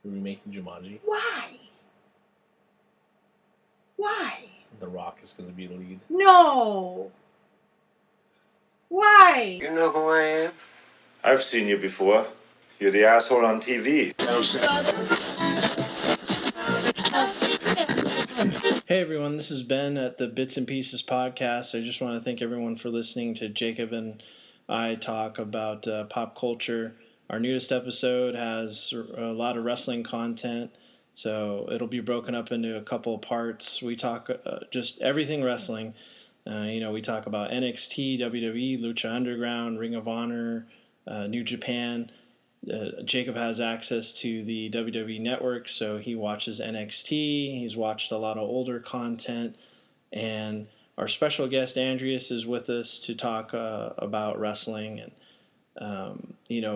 They're remaking Jumanji. Why? Why? The Rock is going to be the lead. No. Why? You know who I am? I've seen you before. You're the asshole on TV. Hey everyone, this is Ben at the Bits and Pieces podcast. I just want to thank everyone for listening to Jacob and I talk about pop culture. Our newest episode has a lot of wrestling content, so it'll be broken up into a couple of parts. We talk just everything wrestling. We talk about NXT, WWE, Lucha Underground, Ring of Honor, New Japan. Jacob has access to the WWE Network, so he watches NXT. He's watched a lot of older content, and our special guest Andreus is with us to talk about wrestling, and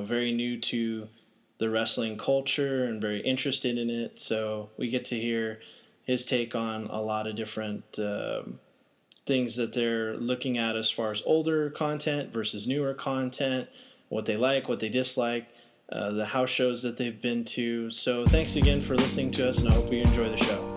very new to the wrestling culture and very interested in it. So we get to hear his take on a lot of different things that they're looking at as far as older content versus newer content, what they like, what they dislike. The house shows that they've been to. So thanks again for listening to us, and I hope you enjoy the show.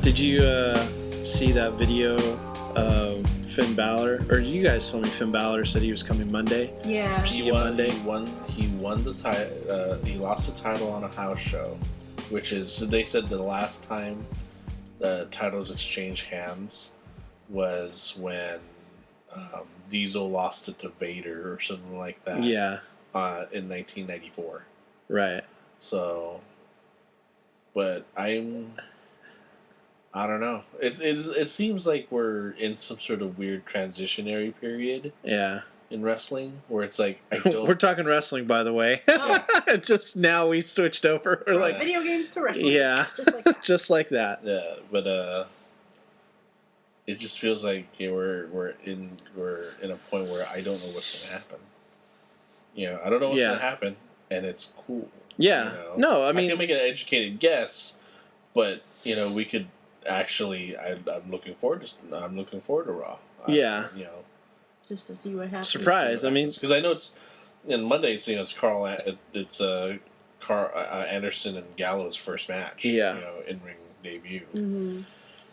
Did you see that video of Finn Balor, or you guys told me Finn Balor said he was coming Monday? Yeah. He won the title. He lost the title on a house show, which is, they said the last time the titles exchanged hands was when Diesel lost it to Vader or something like that. Yeah. In 1994. Right. So, but I don't know. It seems like we're in some sort of weird transitionary period. Yeah. In wrestling, where it's like I don't. We're talking wrestling, by the way. Oh. Just now we switched over. Or like video games to wrestling. Yeah. Just like that. Just like that. Yeah, but it just feels like we're in a point where I don't know what's gonna happen. I don't know what's gonna happen, and it's cool. Yeah. No, I mean, I can make an educated guess, but we could. Actually, I'm looking forward to Raw. Yeah. Just to see what happens. Surprise! I mean, because I know it's in Mondays. It's Carl Anderson and Gallows' first match. Yeah. In ring debut. Mm-hmm.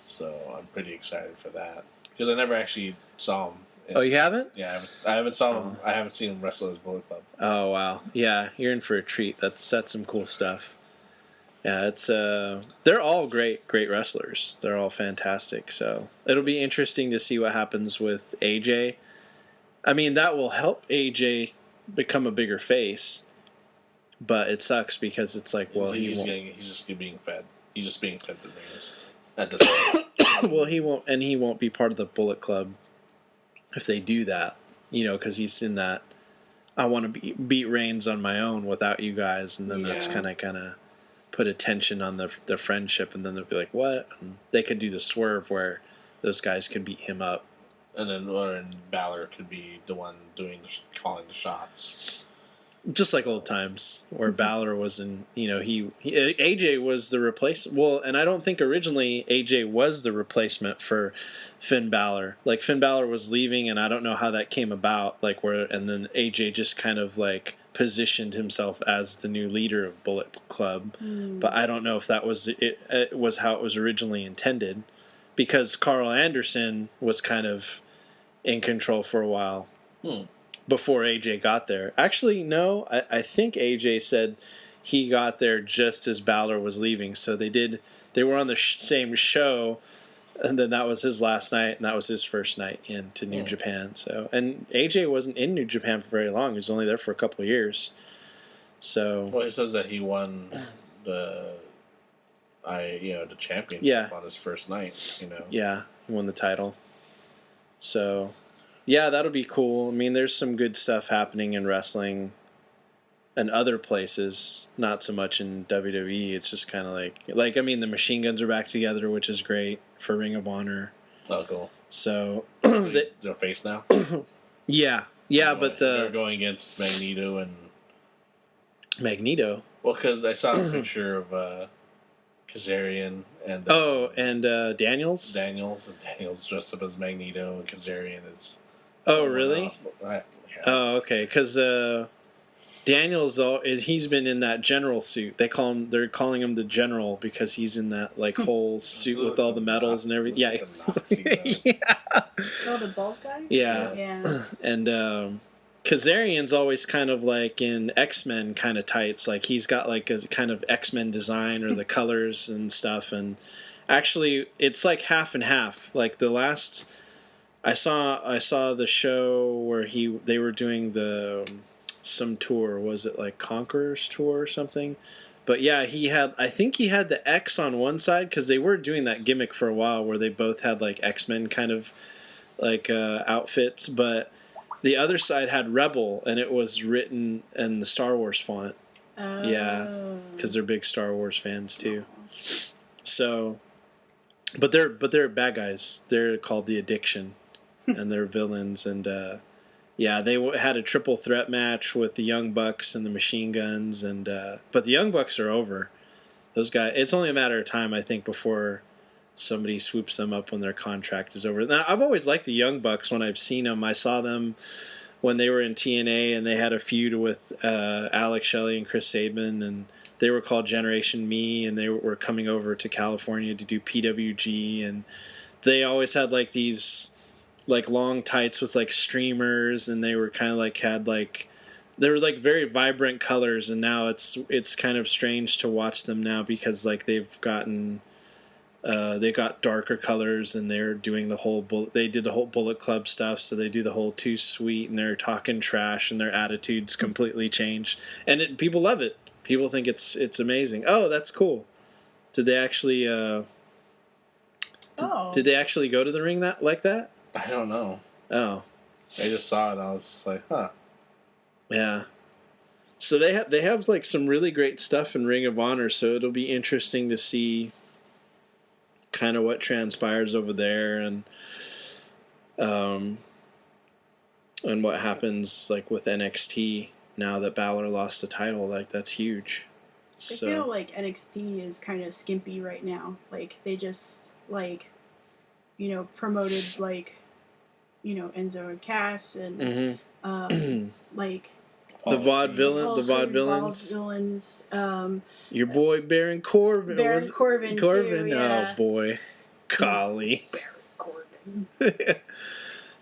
So I'm pretty excited for that because I never actually saw him. Oh, you haven't? Yeah, I haven't saw him. I haven't seen him wrestle as Bullet Club. Oh wow! Yeah, you're in for a treat. That's some cool stuff. Yeah, it's they're all great wrestlers. They're all fantastic. So it'll be interesting to see what happens with AJ. I mean, that will help AJ become a bigger face, but it sucks because it's like, well, he's just being fed. He's just being fed the things. That doesn't. Well, he won't be part of the Bullet Club if they do that. Because he's in that. I want to beat Reigns on my own without you guys, and then that's kind of put a tension on the friendship, and then they'll be like, what? And they could do the swerve where those guys could beat him up. And then Balor could be the one calling the shots. Just like old times, where Balor was in, AJ was the replacement. Well, and I don't think originally AJ was the replacement for Finn Balor. Like, Finn Balor was leaving, and I don't know how that came about. And then AJ just kind of positioned himself as the new leader of Bullet Club. But I don't know if that was it was how it was originally intended, because Carl Anderson was kind of in control for a while before AJ got there. Actually, no, I think AJ said he got there just as Balor was leaving. So they were on the same show, and then that was his last night, and that was his first night into New Japan. So, and AJ wasn't in New Japan for very long. He was only there for a couple of years. So, well, he says that he won the championship on his first night. Yeah, he won the title. So, yeah, that'll be cool. I mean, there's some good stuff happening in wrestling and other places, not so much in WWE. It's just kind of like I mean, the Machine Guns are back together, which is great for Ring of Honor. Oh, cool. So they're face now. Yeah, but they're going against Magneto and Magneto. Well, because I saw a picture of Kazarian and Daniels. Daniels. And Daniels dressed up as Magneto, and Kazarian is. Oh, someone really? else. Oh, okay. Because Daniels he's been in that general suit. They're calling him the general because he's in that like whole suit with all the medals and everything. Yeah. Yeah. Oh, the bald guy? Yeah. Yeah. And Kazarian's always kind of like in X-Men kind of tights. Like he's got like a kind of X-Men design or the colors and stuff. And actually, it's like half and half. Like the last I saw the show where they were doing some tour. Was it like Conqueror's tour or something? But yeah, I think he had the X on one side because they were doing that gimmick for a while where they both had like X-Men kind of like outfits, but the other side had Rebel, and it was written in the Star Wars font. Oh. Yeah, because they're big Star Wars fans too. So, but they're bad guys. They're called the Addiction, and they're villains. And yeah, they had a triple threat match with the Young Bucks and the Machine Guns, and but the Young Bucks are over. Those guys. It's only a matter of time, I think, before somebody swoops them up when their contract is over. Now, I've always liked the Young Bucks when I've seen them. I saw them when they were in TNA, and they had a feud with Alex Shelley and Chris Sabin, and they were called Generation Me, and they were coming over to California to do PWG, and they always had like these like long tights with like streamers, and they were kind of like they were like very vibrant colors, and now it's kind of strange to watch them now because like they've got darker colors, and they're doing they did the whole Bullet Club stuff, so they do the whole Too Sweet, and they're talking trash, and their attitudes completely changed, and people love it. People think it's amazing. Oh, that's cool. Did they actually did they actually go to the ring like that? I don't know. Oh, I just saw it, and I was just like, huh. Yeah. So they have like some really great stuff in Ring of Honor, so it'll be interesting to see kind of what transpires over there, and what happens like with NXT now that Balor lost the title. Like that's huge. So I feel like NXT is kind of skimpy right now. Like they just like, promoted like, Enzo and Cass and like the vaudevillains. Your boy Baron Corbin. Baron Corbin. Corbin. Too, yeah. Oh boy, golly. Baron Corbin.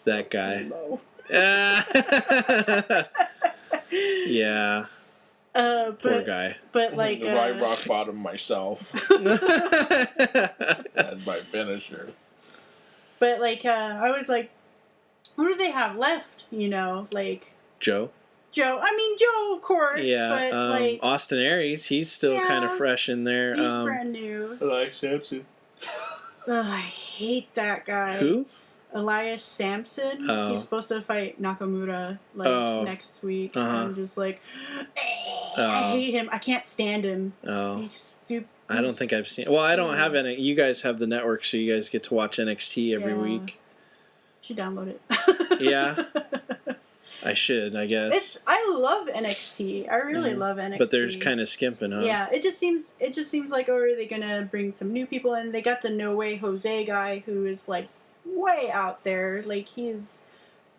That guy. Yeah. Poor guy. But like the right rock bottom myself. And my finisher. But like I was like, who do they have left? Like Joe. I mean Joe, of course. Yeah. But like Austin Aries, he's still kind of fresh in there. He's brand new. Elias Sampson. I hate that guy. Who? Elias Sampson. Oh. He's supposed to fight Nakamura next week. I'm just like, I hate him. I can't stand him. Oh. He's stupid. I don't think I've seen. Well, I don't have any. You guys have the network, so you guys get to watch NXT every week. Should download it. Yeah. I should, I guess. I love NXT. I really love NXT. But they're kind of skimping, huh? Yeah, it just seems like, oh, are they gonna bring some new people in? They got the No Way Jose guy who is like way out there. Like he's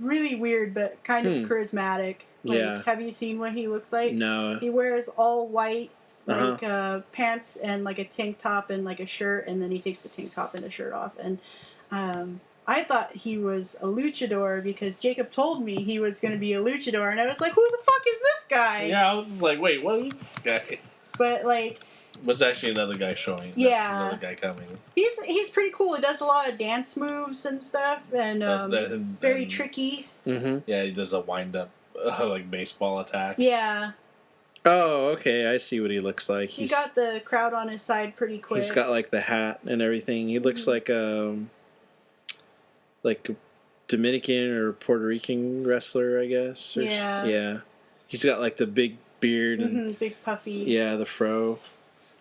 really weird but kind of charismatic. Like, have you seen what he looks like? No. He wears all white like pants and like a tank top and like a shirt, and then he takes the tank top and the shirt off. And I thought he was a luchador because Jacob told me he was going to be a luchador, and I was like, who the fuck is this guy? Yeah, I was just like, wait, what is this guy? But like, was actually another guy showing. Yeah, another guy coming. He's pretty cool. He does a lot of dance moves and stuff, and very tricky. Mm-hmm. Yeah, he does a wind up like baseball attack. Yeah. Oh, okay. I see what he looks like. He got the crowd on his side pretty quick. He's got like the hat and everything. He looks like Dominican or Puerto Rican wrestler, I guess. Yeah. He's got like the big beard and big puffy. Yeah, the fro.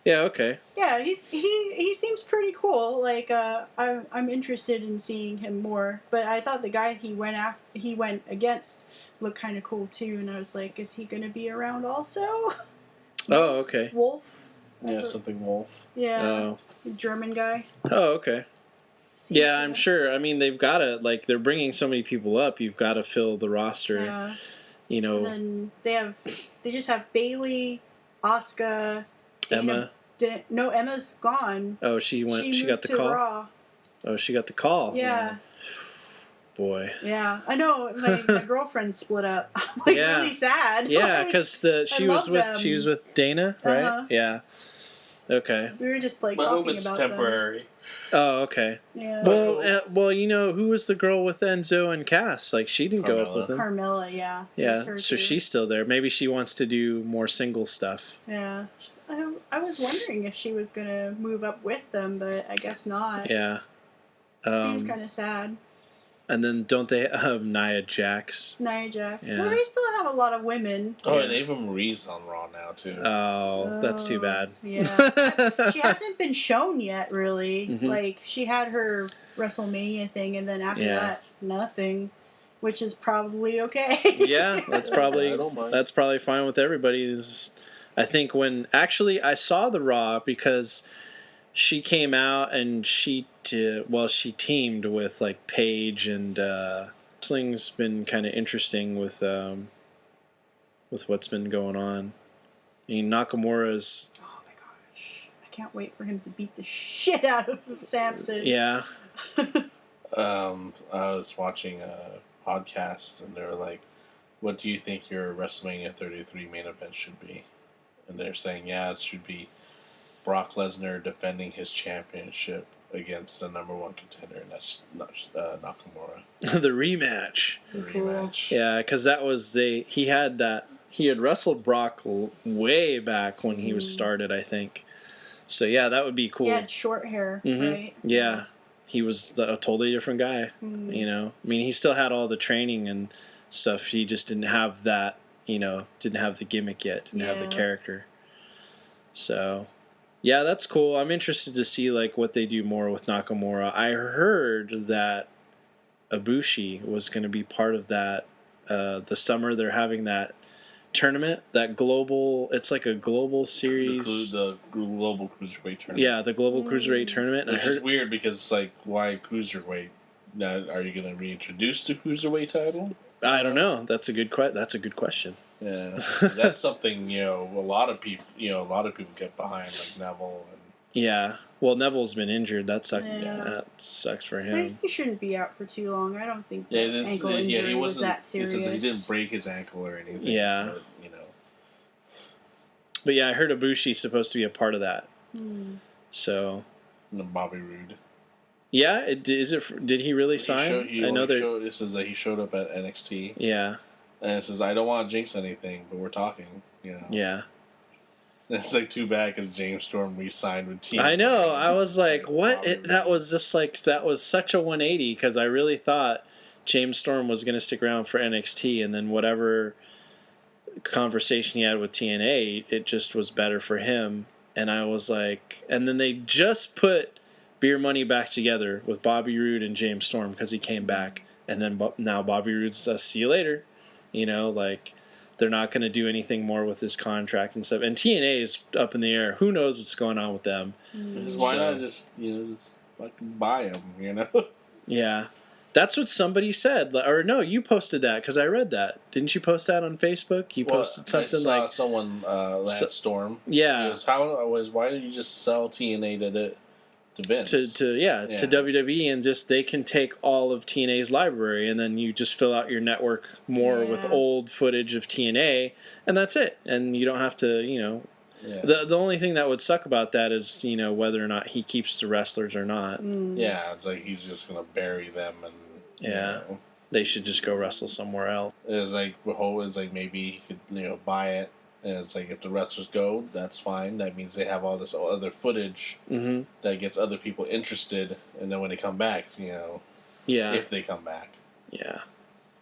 Yeah. Okay. Yeah, he seems pretty cool. Like I'm interested in seeing him more. But I thought the guy he went against looked kind of cool too, and I was like, is he gonna be around also? Oh, okay. Wolf. Yeah, something Wolf. Yeah. Oh. German guy. Oh, okay. Seems Yeah, to I'm be. sure. I mean, they've got to, like, they're bringing so many people up. You've got to fill the roster. Yeah. You know, And then they just have Bailey, Asuka, Emma. No, Emma's gone. Oh, she moved got the to call. Raw. Oh, she got the call. Yeah. Boy. Yeah, I know. My girlfriend split up. I'm like really sad. Yeah, because she was with Dana, right? Uh-huh. Yeah. Okay. We were just like I hope talking it's about temporary. Oh, okay. Them. Yeah. Well, you know, who was the girl with Enzo and Cass? Like, she didn't go up with him. Carmella, yeah. Yeah, her so too. she's still there. Maybe she wants to do more single stuff. Yeah. I was wondering if she was going to move up with them, but I guess not. Yeah. Seems kind of sad. And then don't they have Nia Jax? Nia Jax. Yeah. Well, they still have a lot of women. Oh, and Ava Marie's on Raw now, too. Oh, that's too bad. Yeah. She hasn't been shown yet, really. Mm-hmm. Like, she had her WrestleMania thing, and then after that, nothing. Which is probably okay. Yeah, that's probably fine with everybody. I think I saw the Raw because she came out and she teamed with like Paige, and wrestling's been kind of interesting with what's been going on. I mean, Nakamura's. Oh my gosh! I can't wait for him to beat the shit out of Samson. Yeah. I was watching a podcast, and they were like, "What do you think your WrestleMania 33 main event should be?" And they're saying, it should be Brock Lesnar defending his championship against the number one contender, and that's Nakamura. The rematch. Rematch. Yeah, because that was he had wrestled Brock way back when he was started, I think. So yeah, that would be cool. He had short hair, right? Yeah, he was a totally different guy. You know, I mean, he still had all the training and stuff. He just didn't have that. You know, didn't have the gimmick yet. Didn't have the character. So. Yeah, that's cool. I'm interested to see like what they do more with Nakamura. I heard that Ibushi was going to be part of that. The summer they're having that tournament, that global. It's like a global series. The global cruiserweight tournament. Yeah, the global cruiserweight tournament. Which is weird because it's like, why cruiserweight? Now, are you going to reintroduce the cruiserweight title? I don't know. That's a good question. Yeah, that's something a lot of people get behind, like Neville. And yeah, well, Neville's been injured. That sucked. That sucks for him. But he shouldn't be out for too long. I don't think ankle injury was that serious. He says he didn't break his ankle or anything. Yeah, but yeah, I heard Ibushi's supposed to be a part of that. So. And Bobby Roode. Yeah, did he really sign? It says that he showed up at NXT. Yeah. And it says, I don't want to jinx anything, but we're talking, Yeah. And it's like too bad because James Storm re-signed with TNA. I know. I was like, what? That was just like, that was such a 180 because I really thought James Storm was going to stick around for NXT, and then whatever conversation he had with TNA, it just was better for him. And I was like, and then they just put Beer Money back together with Bobby Roode and James Storm because he came back. And then now Bobby Roode says, see you later. Like they're not going to do anything more with his contract and stuff. And TNA is up in the air. Who knows what's going on with them? Why not just fucking buy them, Yeah. That's what somebody said. Or no, you posted that because I read that. Didn't you post that on Facebook? You posted something I saw like someone Lance Storm. Yeah. Why did you just sell TNA to Vince? To WWE, and just they can take all of TNA's library, and then you just fill out your network more with old footage of TNA, and that's it. And you don't have to, The only thing that would suck about that is, whether or not he keeps the wrestlers or not. Yeah, it's like he's just gonna bury them, and they should just go wrestle somewhere else. It's like the whole is like maybe he could buy it, and it's like if the wrestlers go, that's fine. That means they have all this other footage that gets other people interested, and then when they come back, if they come back,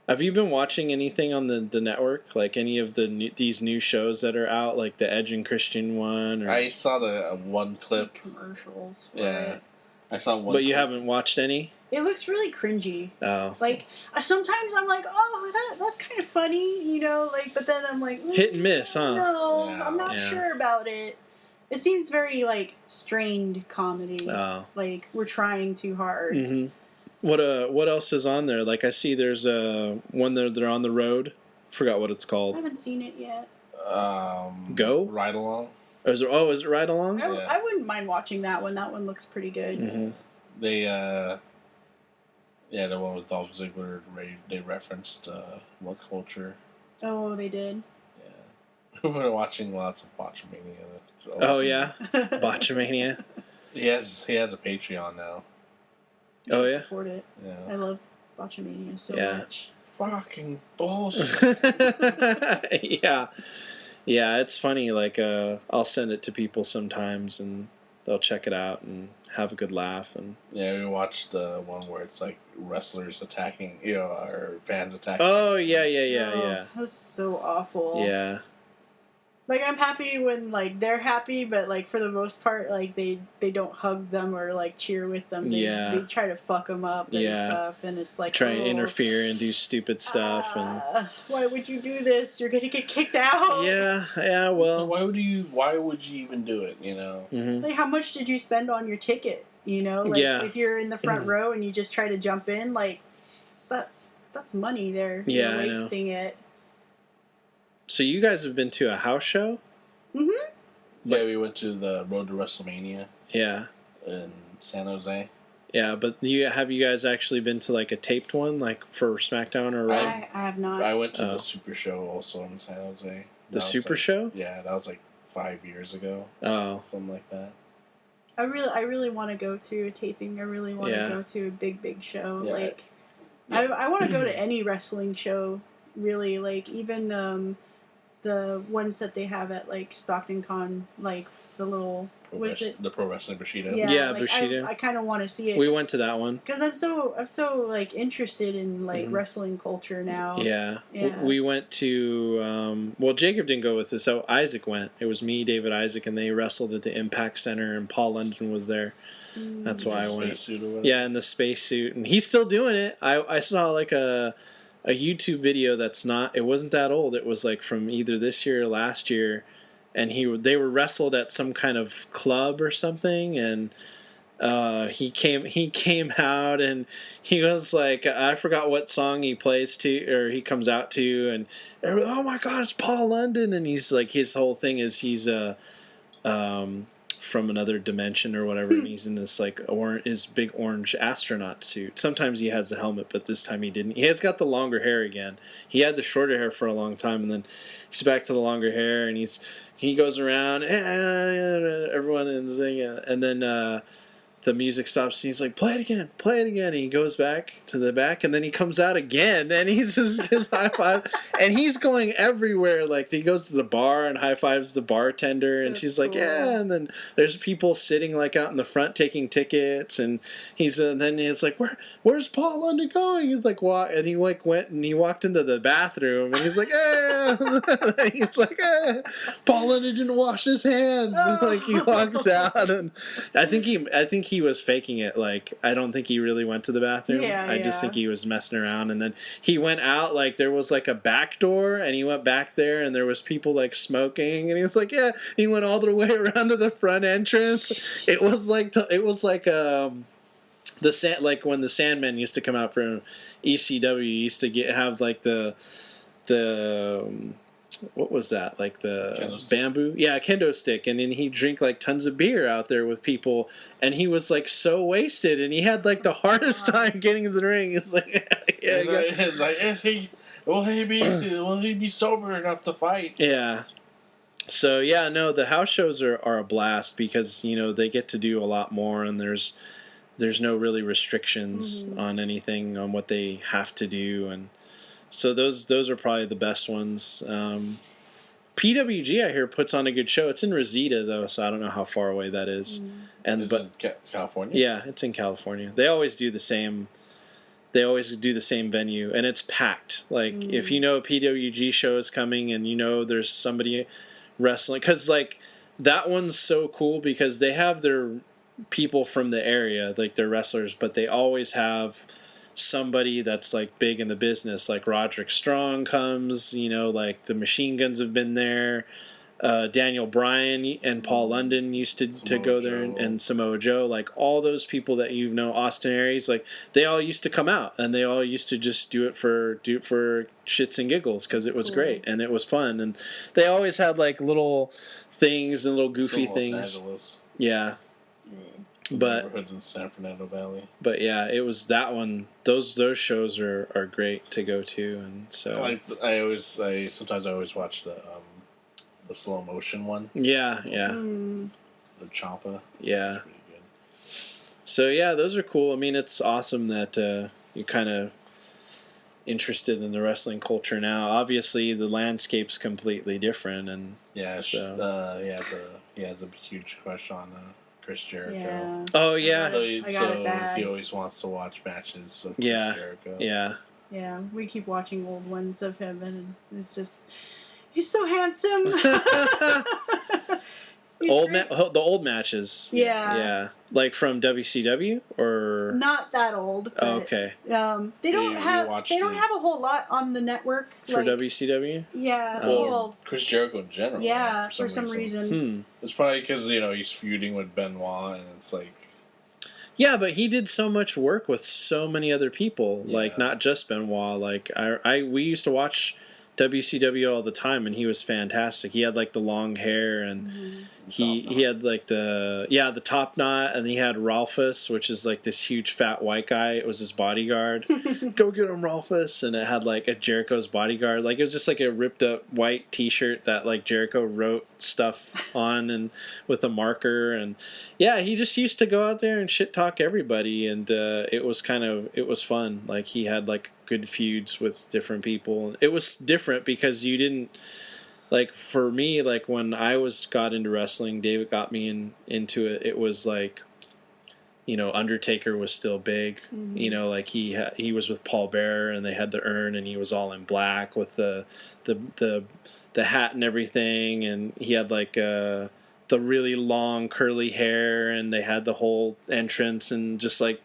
Have you been watching anything on the network, like any of these new shows that are out, like the Edge and Christian one? Or? I saw the one clip. Some commercials. Yeah. I saw one. But you haven't watched any? It looks really cringy. Oh. Like, sometimes I'm like, oh, that's kind of funny, you know, like, but then I'm like, Hit and miss, huh? No, Yeah. I'm not sure about it. It seems very, like, strained comedy. Oh. Like, we're trying too hard. Mm-hmm. What else is on there? Like, I see there's one they're on the road. Forgot what it's I called. haven't seen it yet. Go? Ride Along. Is it Ride Along? I wouldn't mind watching that one. That one looks pretty good. Mm-hmm. They, the one with Dolph Ziggler, they referenced what culture. Oh, they did? Yeah. We're watching lots of Botchamania. So. Oh, yeah? Botchamania? He has a Patreon now. You Oh, should yeah? support it. Yeah. I love Botchamania so much. Fucking bullshit. Yeah. Yeah, it's funny. Like, I'll send it to people sometimes, and they'll check it out and have a good laugh. And Yeah, we watched the one where it's like wrestlers attacking, or fans attacking. oh, yeah. Oh, that's so awful. Yeah. Like, I'm happy when, like, they're happy, but, like, for the most part, like, they don't hug them or, like, cheer with them. They try to fuck them up and stuff, and it's like, try and interfere and do stupid stuff. And why would you do this? You're gonna get kicked out. yeah, well. So why would you even do it, you know? Mm-hmm. Like, how much did you spend on your ticket, you know? Like, if you're in the front row and you just try to jump in, like, that's money there. Yeah, You're wasting it. So you guys have been to a house show? Mm-hmm. Yeah, we went to the Road to WrestleMania. Yeah. In San Jose. Yeah, but have you guys actually been to like a taped one, like for SmackDown or Raw? I have not. I went to the Super Show also in San Jose. The Super Show? Yeah, that was like 5 years ago. Oh, something like that. I really want to go to a taping. I really want to go to a big show. Yeah. Like, I want to go to any wrestling show. Really, like even the ones that they have at like Stockton Con, like the little the Pro Wrestling Bushido. Yeah, like, Bushido. I kind of want to see it. We went to that one because I'm so like interested in like wrestling culture now. Yeah. We went to well, Jacob didn't go with us, so Isaac went. It was me, David, Isaac, and they wrestled at the Impact Center, and Paul London was there. That's why I went. Yeah, in the spacesuit, and he's still doing it. I saw like a YouTube video it wasn't that old. It was like from either this year or last year, and they were wrestled at some kind of club or something, and he came out and he was like, I forgot what song he plays to or he comes out to, and oh my god, it's Paul London, and he's like, his whole thing is he's from another dimension or whatever, and he's in this like his big orange astronaut suit. Sometimes he has the helmet, but this time he didn't. He has got the longer hair again. He had the shorter hair for a long time, and then he's back to the longer hair, and he goes around, everyone is singing, and then the music stops, and he's like, play it again, and he goes back to the back, and then he comes out again, and he's just high five, and he's going everywhere. Like, he goes to the bar and high fives the bartender, and she's like, yeah, and then there's people sitting like out in the front taking tickets, and then he's like, where's Paul London going? He's like, what? And he like went and he walked into the bathroom, and he's like, he's like, Paul London didn't wash his hands, and like he walks out, and I think he was faking it. Like, I don't think he really went to the bathroom. I just think he was messing around, and then he went out, like there was like a back door, and he went back there, and there was people like smoking, and he was like, yeah, he went all the way around to the front entrance. It was like like when the Sandman used to come out from ECW, used to have like the what was that? Like the bamboo? Yeah, kendo stick. And then he'd drink like tons of beer out there with people. And he was like so wasted. And he had like the hardest time getting to the ring. It's like, will he be sober enough to fight? Yeah. So, yeah, no, the house shows are a blast because, you know, they get to do a lot more, and there's no really restrictions on anything, on what they have to do, and so those are probably the best ones. PWG, I hear, puts on a good show. It's in Rosita, though, so I don't know how far away that is. In California? Yeah, it's in California. They always do the same venue, and it's packed. Like, if you know a PWG show is coming and you know there's somebody wrestling, because like that one's so cool because they have their people from the area, like they're wrestlers, but they always have somebody that's like big in the business. Like Roderick Strong comes, like the Machine Guns have been there. Daniel Bryan and Paul London used to go there, and Samoa Joe, like all those people that Austin Aries, like they all used to come out, and they all used to just do it for shits and giggles because it was great and it was fun, and they always had like little things and little goofy things. Angeles. Yeah. But neighborhood in San Fernando Valley. But yeah, it was that one. Those shows are great to go to, and so I sometimes watch the slow motion one. Yeah. The Ciampa. Yeah. Pretty good. So yeah, those are cool. I mean, it's awesome that you're kind of interested in the wrestling culture now. Obviously, the landscape's completely different, and he has a huge crush on Chris Jericho. Yeah. Oh yeah. I got it bad. He always wants to watch matches of Chris Jericho. Yeah. Yeah, we keep watching old ones of him, and it's just he's so handsome. The old matches. Yeah. Like from WCW or not that old. But, okay. They don't have a whole lot on the network for WCW. Yeah. Well, Chris Jericho in general. Yeah, for some reason. It's probably because he's feuding with Benoit, and it's like. Yeah, but he did so much work with so many other people, like not just Benoit. Like we used to watch WCW all the time, and he was fantastic. He had like the long hair, and he had like the top knot, and he had Ralphus, which is like this huge fat white guy. It was his bodyguard. Go get him, Ralphus! And it had like a Jericho's bodyguard. Like it was just like a ripped up white T-shirt that like Jericho wrote stuff on, and with a marker. And yeah, he just used to go out there and shit talk everybody, and it was fun. Like he had like good feuds with different people. It was different because you didn't, like, for me, like when I got into wrestling, David got me into it. It was like, Undertaker was still big. Like he was with Paul Bearer, and they had the urn, and he was all in black with the hat and everything, and he had like the really long curly hair, and they had the whole entrance, and just like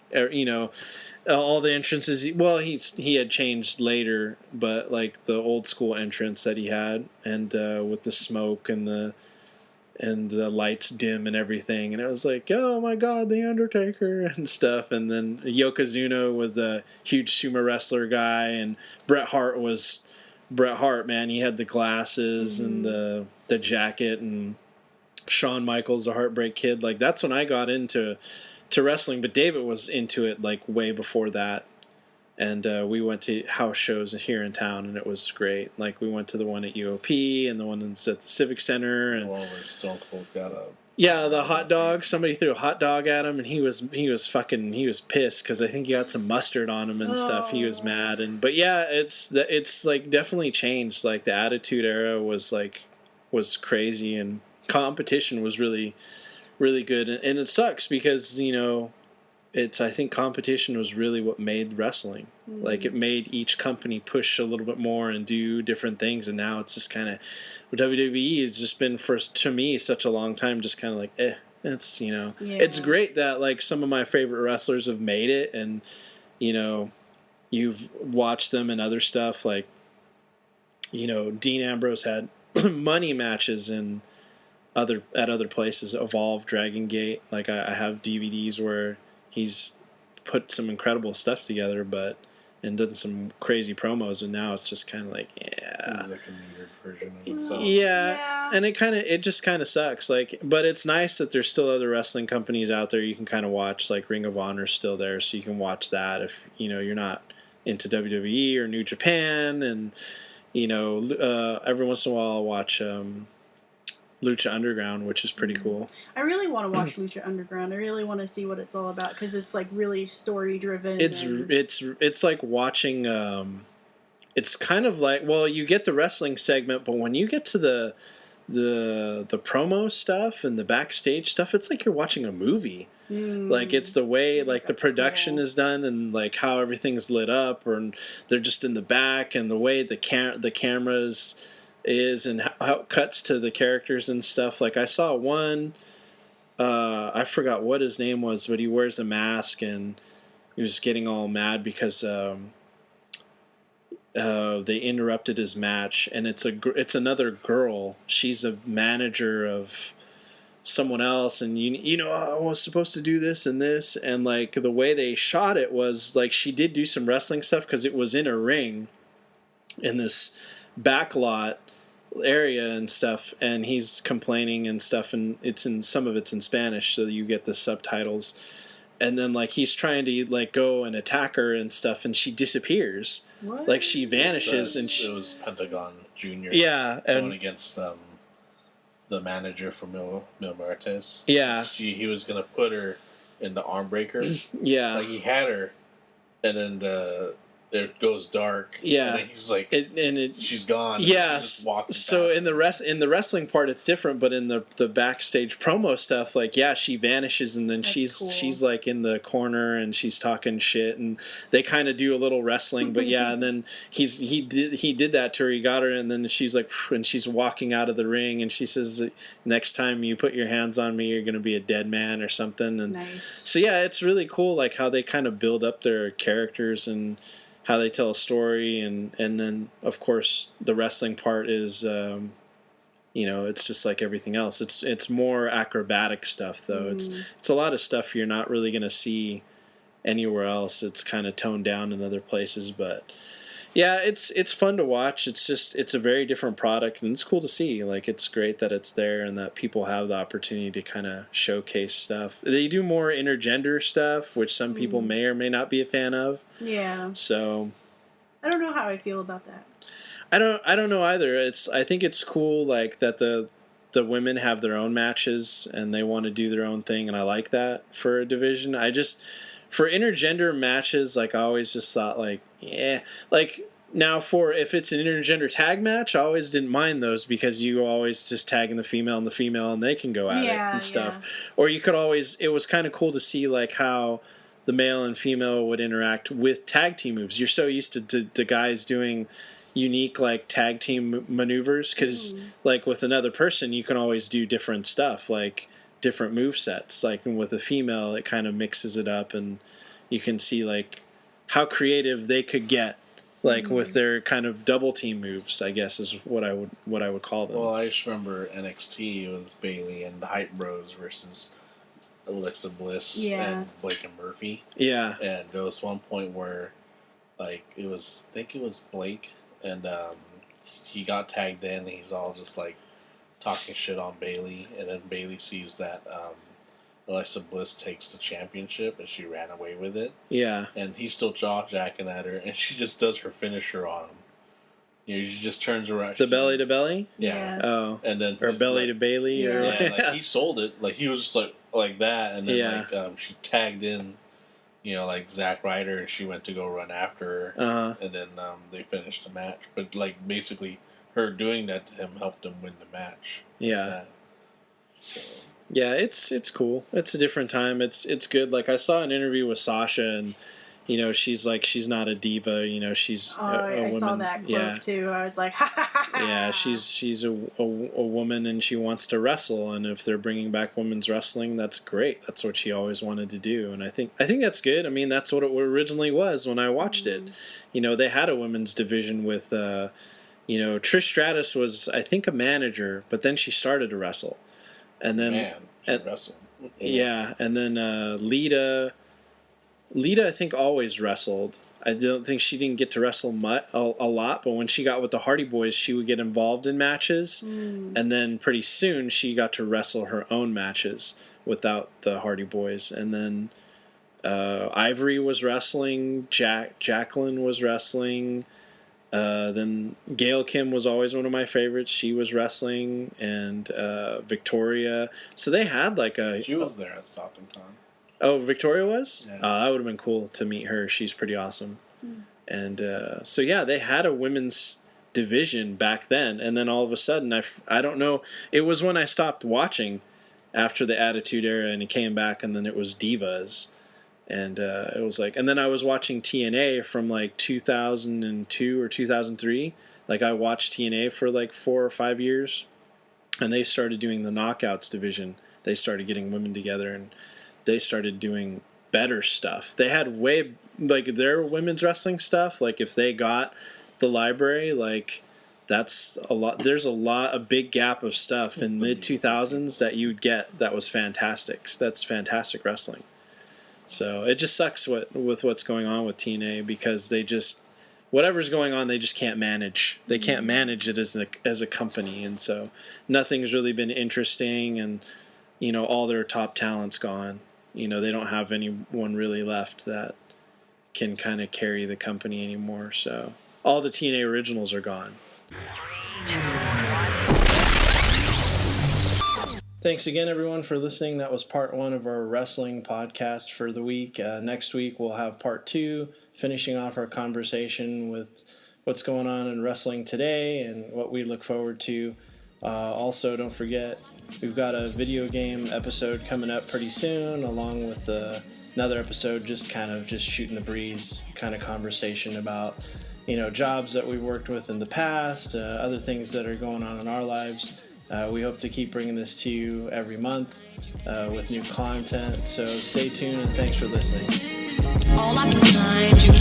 all the entrances. Well, he had changed later, but like the old school entrance that he had, and with the smoke and the lights dim and everything, and it was like, oh my god, the Undertaker and stuff. And then Yokozuna with the huge sumo wrestler guy, and Bret Hart was Bret Hart, man. He had the glasses and the jacket, and Shawn Michaels, the Heartbreak Kid. Like that's when I got into wrestling, but David was into it like way before that, and we went to house shows here in town, and it was great. Like we went to the one at UOP and the one at the Civic Center, and the hot dog. Somebody threw a hot dog at him, and he was pissed because I think he got some mustard on him and stuff. He was mad, but yeah, it's like definitely changed. Like the Attitude Era was crazy, and competition was really really good, and it sucks because I think competition was really what made wrestling. Like it made each company push a little bit more and do different things, and now it's just kind of WWE has just been to me such a long time just kind of like it's it's great that like some of my favorite wrestlers have made it, and you've watched them and other stuff like Dean Ambrose had money matches and at other places, Evolve, Dragon Gate. Like I have DVDs where he's put some incredible stuff together, and done some crazy promos, and now it's just kind of like It's like a weird version of himself. Yeah, and it just kind of sucks. Like, but it's nice that there's still other wrestling companies out there you can kind of watch. Like Ring of Honor's still there, so you can watch that if you're not into WWE or New Japan, and every once in a while I'll watch Lucha Underground, which is pretty cool. I really want to watch Lucha Underground. I really want to see what it's all about because it's like really story driven. It's like watching. It's kind of like, well, you get the wrestling segment, but when you get to the promo stuff and the backstage stuff, it's like you're watching a movie. Like it's the way like the production is done, and like how everything's lit up, or they're just in the back, and the way the cameras is, and how it cuts to the characters and stuff. Like I saw one I forgot what his name was, but he wears a mask and he was getting all mad because they interrupted his match, and it's another girl. She's a manager of someone else, and I was supposed to do this and this, and like the way they shot it was like she did do some wrestling stuff because it was in a ring in this backlot area and stuff, and he's complaining and stuff, and some of it's in Spanish, so you get the subtitles. And then like he's trying to like go and attack her and stuff, and she disappears. What? Like she vanishes, and it was Pentagon Junior. Yeah, going and against the manager for Mil Muertes. Yeah, he was gonna put her in the arm breaker. Yeah, like he had her, and then it goes dark. Yeah, and then he's like, she's gone. Yeah, so in the wrestling part, it's different, but in the backstage promo stuff, like she vanishes, and then she's like in the corner and she's talking shit, and they kind of do a little wrestling, but and then he did that to her. He got her, and then she's like, and she's walking out of the ring, and she says, "Next time you put your hands on me, you're gonna be a dead man" or something. And nice. So it's really cool, like how they kind of build up their characters and how they tell a story, and then of course the wrestling part is it's just like everything else. It's more acrobatic stuff though. It's a lot of stuff you're not really going to see anywhere else. It's kind of toned down in other places, but it's fun to watch. It's a very different product, and it's cool to see. Like, it's great that it's there and that people have the opportunity to kind of showcase stuff. They do more intergender stuff, which some people may or may not be a fan of. Yeah. So I don't know how I feel about that. I don't know either. I think it's cool, like, that the women have their own matches and they want to do their own thing, and I like that for a division. For intergender matches, like, I always just thought, like, like, now if it's an intergender tag match, I always didn't mind those because you always just tag in the female and they can go at it and stuff. Or you could always, it was kind of cool to see, like, how the male and female would interact with tag team moves. You're so used to guys doing unique, like, tag team maneuvers because, like, with another person, you can always do different stuff, like different move sets. Like, and with a female, it kind of mixes it up, and you can see, like, how creative they could get, like, with their kind of double team moves, I guess is what I would call them. Well, I just remember NXT, it was Bailey and the Hype Bros versus Alexa Bliss and Blake and Murphy. Yeah. And there was one point where, like, I think it was Blake, and he got tagged in, and he's all just, like, talking shit on Bailey, and then Bailey sees that Alexa Bliss takes the championship, and she ran away with it. Yeah. And he's still jaw-jacking at her, and she just does her finisher on him. She just turns around. The belly to belly? Yeah. Oh. And then or belly to Bailey? Yeah, or like, he sold it. Like, he was just like that, and then like she tagged in, like Zack Ryder, and she went to go run after her, and then they finished the match. But, like, basically, her doing that to him helped him win the match. Yeah. So. Yeah, it's cool. It's a different time. It's good. Like, I saw an interview with Sasha, and she's like, she's not a diva. She's a woman. I saw that quote too. I was like, ha ha ha. Yeah, she's a woman, and she wants to wrestle. And if they're bringing back women's wrestling, that's great. That's what she always wanted to do, and I think that's good. I mean, that's what it originally was when I watched it. They had a women's division with. Trish Stratus was, I think, a manager, but then she started to wrestle. And then wrestled. Yeah, and then Lita I think always wrestled. I don't think she didn't get to wrestle a lot, but when she got with the Hardy Boys, she would get involved in matches, and then pretty soon she got to wrestle her own matches without the Hardy Boys. And then Ivory was wrestling, Jacqueline was wrestling. Then Gail Kim was always one of my favorites. She was wrestling, and Victoria. So they had like She was there at Stockton Con. Oh, Victoria was? Yeah. That would have been cool to meet her. She's pretty awesome. And so they had a women's division back then, and then all of a sudden, I don't know. It was when I stopped watching after the Attitude Era, and it came back, and then it was Divas. And it was like, and then I was watching TNA from like 2002 or 2003. Like, I watched TNA for like 4 or 5 years, and they started doing the Knockouts division. they started getting women together and they started doing better stuff. They had way, like, their women's wrestling stuff, like, if they got the library, like, that's a lot. There's a big gap of stuff in mid 2000s that you'd get that was fantastic. That's fantastic wrestling. So it just sucks with what's going on with TNA, because they just, whatever's going on, they just can't manage. They can't manage it as a company, and so nothing's really been interesting. And all their top talent's gone. They don't have anyone really left that can kind of carry the company anymore. So all the TNA originals are gone. Thanks again, everyone, for listening. That was part 1 of our wrestling podcast for the week. Next week, we'll have part 2, finishing off our conversation with what's going on in wrestling today and what we look forward to. Also, don't forget, we've got a video game episode coming up pretty soon, along with another episode just shooting the breeze kind of conversation about jobs that we've worked with in the past, other things that are going on in our lives. We hope to keep bringing this to you every month with new content, so stay tuned and thanks for listening. All oftentimes you